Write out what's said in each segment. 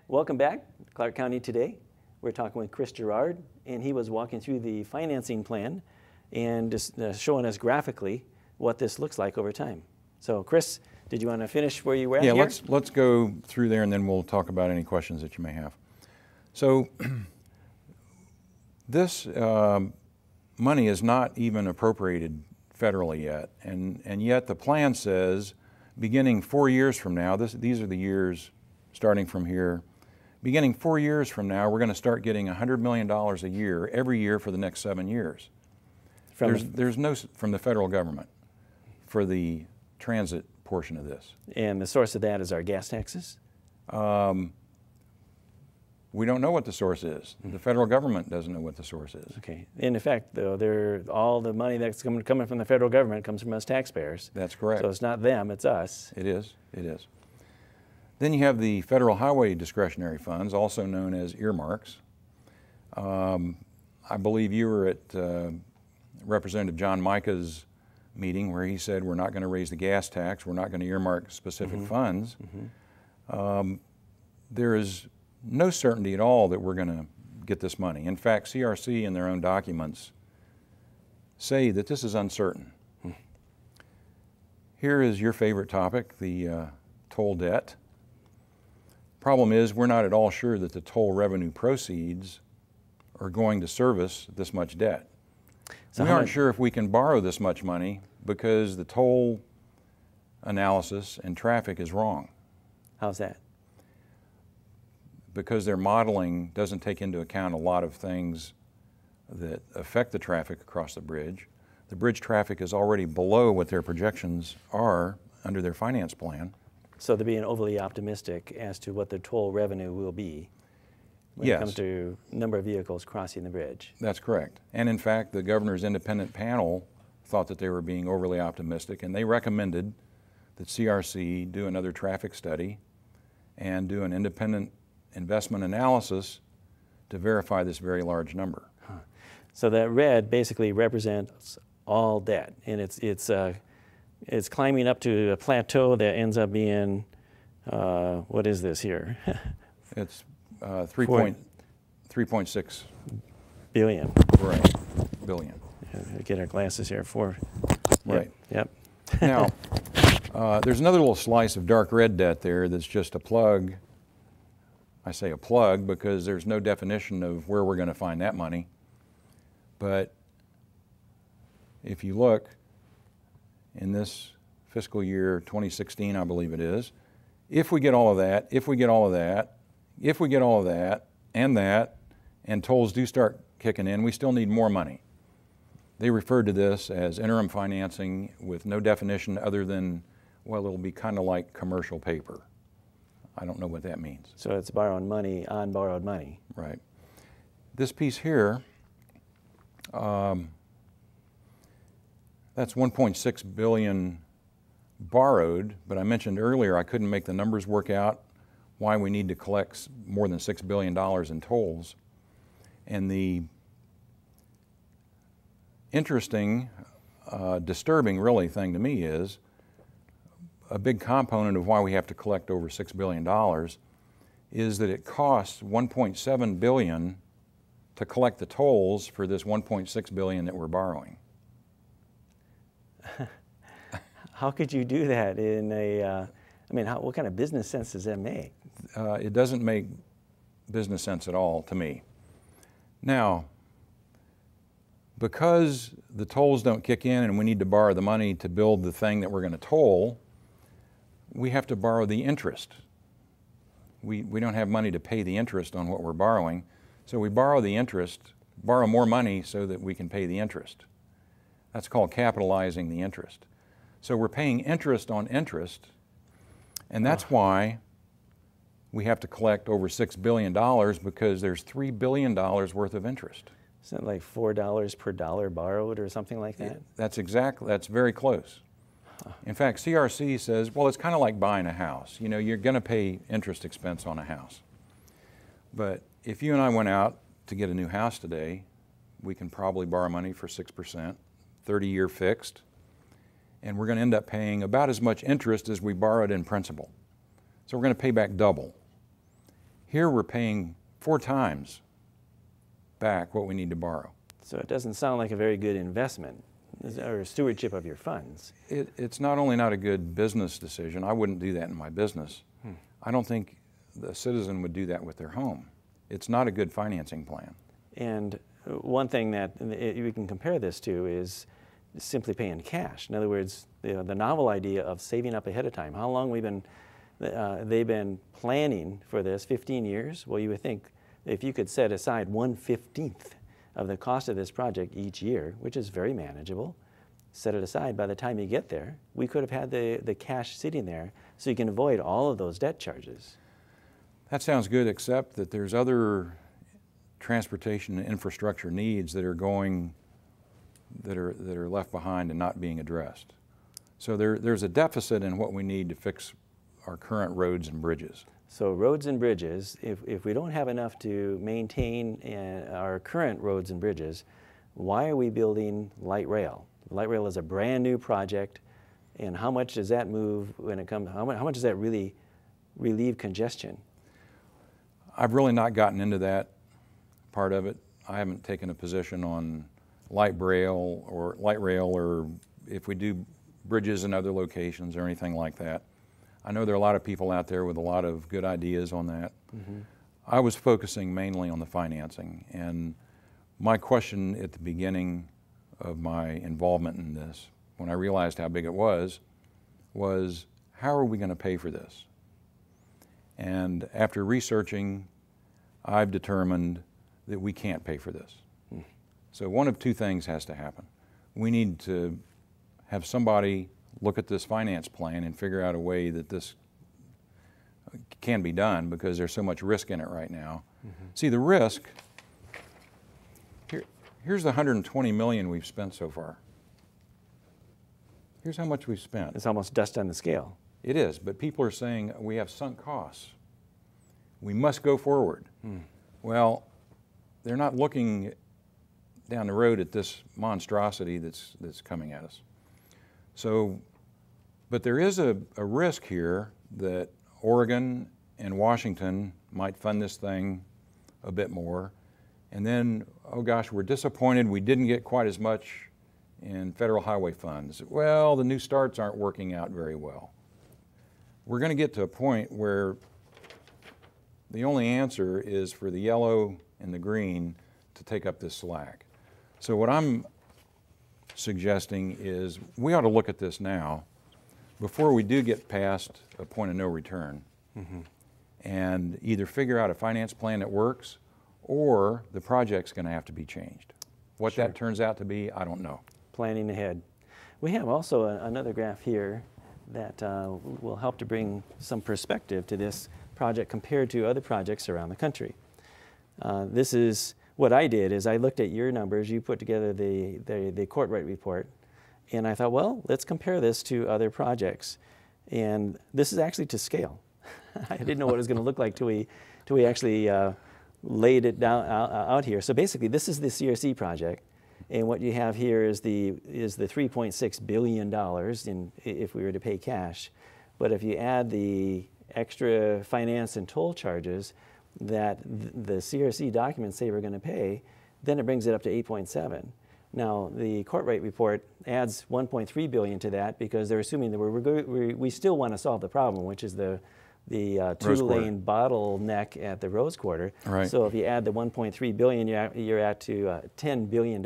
Welcome back, Clark County Today. We're talking with Chris Girard, and he was walking through the financing plan and just showing us graphically what this looks like over time. So, Chris, did you want to finish where you were at here? Yeah, let's go through there, and then we'll talk about any questions that you may have. So, this money is not even appropriated federally yet, and yet the plan says, beginning 4 years from now, these are the years starting from here, beginning 4 years from now, we're going to start getting $100 million a year, every year for the next 7 years. There's no from the federal government for the transit portion of this. And the source of that is our gas taxes? We don't know what the source is. The federal government doesn't know what the source is. Okay. In effect, though, all the money that's coming from the federal government comes from us taxpayers. That's correct. So it's not them, it's us. It is. It is. Then you have the federal highway discretionary funds, also known as earmarks. I believe you were at Representative John Mica's meeting where he said we're not going to raise the gas tax, we're not going to earmark specific funds. There is no certainty at all that we're going to get this money. In fact, CRC in their own documents say that this is uncertain. Here is your favorite topic, the toll debt. Problem is, we're not at all sure that the toll revenue proceeds are going to service this much debt. So we aren't sure if we can borrow this much money because the toll analysis and traffic is wrong. How's that? Because their modeling doesn't take into account a lot of things that affect the traffic across the bridge. The bridge traffic is already below what their projections are under their finance plan. So they're being overly optimistic as to what the toll revenue will be when it comes to number of vehicles crossing the bridge. That's correct. And in fact, the governor's independent panel thought that they were being overly optimistic, and they recommended that CRC do another traffic study and do an independent investment analysis to verify this very large number. So that red basically represents all debt, and it's climbing up to a plateau that ends up being, what is this here? It's 3.6 billion. Right, billion. Get our glasses here. Right. Yep. Now, there's another little slice of dark red debt there that's just a plug. I say a plug because there's no definition of where we're going to find that money. But if you look in this fiscal year 2016, I believe it is, if we get all of that, if we get all of that, if we get all of that, and tolls do start kicking in, we still need more money. They referred to this as interim financing with no definition other than, well, it'll be kind of like commercial paper. I don't know what that means. So it's borrowing money on borrowed money. Right. This piece here, that's 1.6 billion borrowed, but I mentioned earlier I couldn't make the numbers work out why we need to collect more than $6 billion in tolls. And the interesting, disturbing really thing to me is a big component of why we have to collect over $6 billion is that it costs $1.7 billion to collect the tolls for this $1.6 billion that we're borrowing. How could you do that in I mean, what kind of business sense does that make? It doesn't make business sense at all to me. Now, because the tolls don't kick in and we need to borrow the money to build the thing that we're going to toll, we have to borrow the interest. We don't have money to pay the interest on what we're borrowing, so we borrow the interest, borrow more money so that we can pay the interest. That's called capitalizing the interest. So we're paying interest on interest, and that's why we have to collect over $6 billion because there's $3 billion worth of interest. Isn't it like $4 per dollar borrowed or something like that? That's very close. In fact, CRC says, well, it's kind of like buying a house. You know, you're going to pay interest expense on a house. But if you and I went out to get a new house today, we can probably borrow money for 6%, 30-year fixed, and we're going to end up paying about as much interest as we borrowed in principal. So we're going to pay back double. Here we're paying 4 times back what we need to borrow. So it doesn't sound like a very good investment or stewardship of your funds. It's not only not a good business decision, I wouldn't do that in my business. I don't think the citizen would do that with their home. It's not a good financing plan. And one thing that we can compare this to is simply paying cash. In other words, the novel idea of saving up ahead of time. How long they've been planning for this, 15 years? Well, you would think if you could set aside 1/15 of the cost of this project each year, which is very manageable, set it aside. By the time you get there, we could have had the cash sitting there so you can avoid all of those debt charges. That sounds good, except that there's other transportation and infrastructure needs that are left behind and not being addressed. So there's a deficit in what we need to fix our current roads and bridges. So roads and bridges, if we don't have enough to maintain our current roads and bridges, why are we building light rail? Light rail is a brand new project, and how much does that move when it comes, how much does that really relieve congestion? I've really not gotten into that part of it. I haven't taken a position on light rail or if we do bridges in other locations or anything like that. I know there are a lot of people out there with a lot of good ideas on that. I was focusing mainly on the financing, and my question at the beginning of my involvement in this, when I realized how big it was how are we going to pay for this? And after researching, I've determined that we can't pay for this. So one of 2 things has to happen. We need to have somebody look at this finance plan and figure out a way that this can be done, because there's so much risk in it right now. See, the risk, here's the $120 million we've spent so far. Here's how much we've spent. It's almost dust on the scale. It is, but people are saying we have sunk costs. We must go forward. Well, they're not looking down the road at this monstrosity that's coming at us. So, but there is a risk here that Oregon and Washington might fund this thing a bit more, and then, oh gosh, we're disappointed we didn't get quite as much in federal highway funds. Well, the new starts aren't working out very well. We're going to get to a point where the only answer is for the yellow and the green to take up this slack. So what I'm suggesting is we ought to look at this now before we do get past a point of no return, and either figure out a finance plan that works, or the project's going to have to be changed. What that turns out to be, I don't know. Planning ahead. We have also another graph here that will help to bring some perspective to this project compared to other projects around the country. This is what I did is I looked at your numbers. You put together the Cortright Report, and I thought, well, let's compare this to other projects. And this is actually to scale. I didn't know what it was going to look like till we actually laid it down out here. So basically, this is the CRC project, and what you have here is the $3.6 billion if we were to pay cash. But if you add the extra finance and toll charges that the CRC documents say we're going to pay, then it brings it up to 8.7. Now, the Cortright Report adds 1.3 billion to that because they're assuming that we still want to solve the problem, which is the two-lane bottleneck at the Rose Quarter. Right. So if you add the 1.3 billion, you're at to $10 billion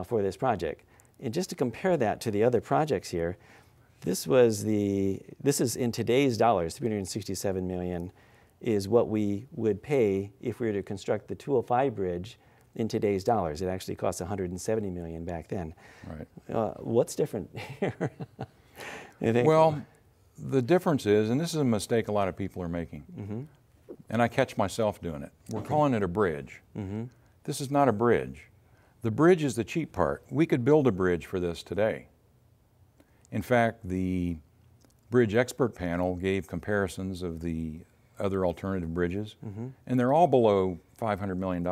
for this project. And just to compare that to the other projects here, this is in today's dollars, 367 million, is what we would pay if we were to construct the 205 bridge in today's dollars. It actually cost 170 million back then. Right. What's different here? Well, the difference is, and this is a mistake a lot of people are making, and I catch myself doing it. We're calling it a bridge. This is not a bridge. The bridge is the cheap part. We could build a bridge for this today. In fact, the bridge expert panel gave comparisons of the other alternative bridges, and they're all below $500 million.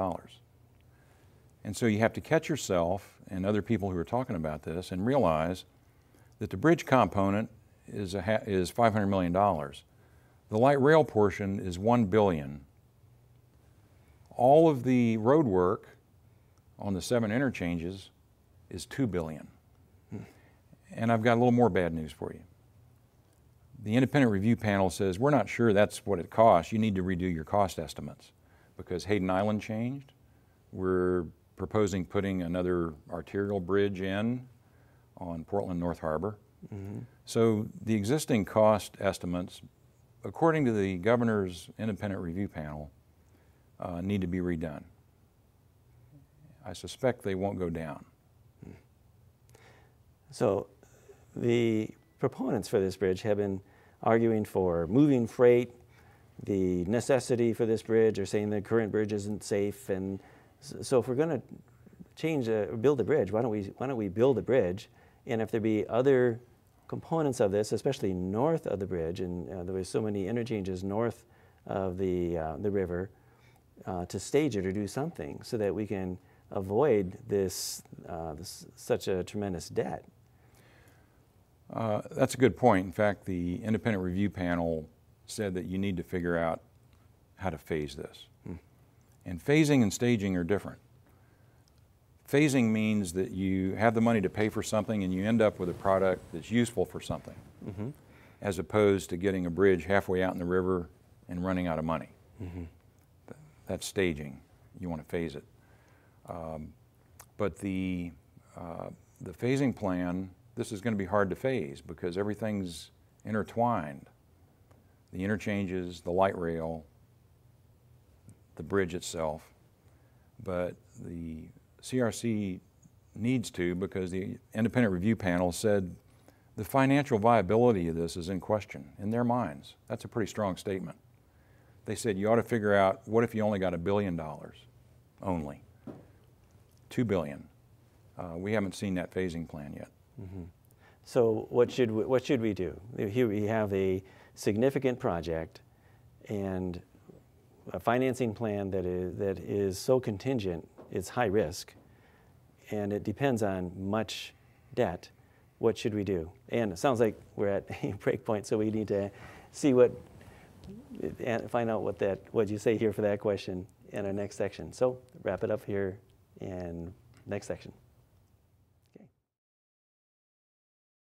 And so you have to catch yourself and other people who are talking about this and realize that the bridge component is $500 million. The light rail portion is $1 billion. All of the road work on the 7 interchanges is $2 billion. And I've got a little more bad news for you. The independent review panel says, we're not sure that's what it costs. You need to redo your cost estimates because Hayden Island changed. We're proposing putting another arterial bridge in on Portland North Harbor. So the existing cost estimates, according to the governor's independent review panel, need to be redone. I suspect they won't go down. So the proponents for this bridge have been arguing for moving freight, the necessity for this bridge, or saying the current bridge isn't safe. And so if we're going to build a bridge, why don't we build a bridge? And if there be other components of this, especially north of the bridge, and there were so many interchanges north of the river, to stage it or do something so that we can avoid this such a tremendous debt. That's a good point. In fact, the independent review panel said that you need to figure out how to phase this. And phasing and staging are different. Phasing means that you have the money to pay for something and you end up with a product that's useful for something, as opposed to getting a bridge halfway out in the river and running out of money. That's staging. You want to phase it. But the phasing plan, this is going to be hard to phase because everything's intertwined. The interchanges, the light rail, the bridge itself. But the CRC needs to, because the independent review panel said the financial viability of this is in question in their minds. That's a pretty strong statement. They said you ought to figure out, what if you only got $1 billion only? $2 billion. We haven't seen that phasing plan yet. So what should we do? Here we have a significant project and a financing plan that is so contingent, it's high risk, and it depends on much debt. What should we do? And it sounds like we're at a break point, so we need to see find out what you say here for that question in our next section. So wrap it up here in next section.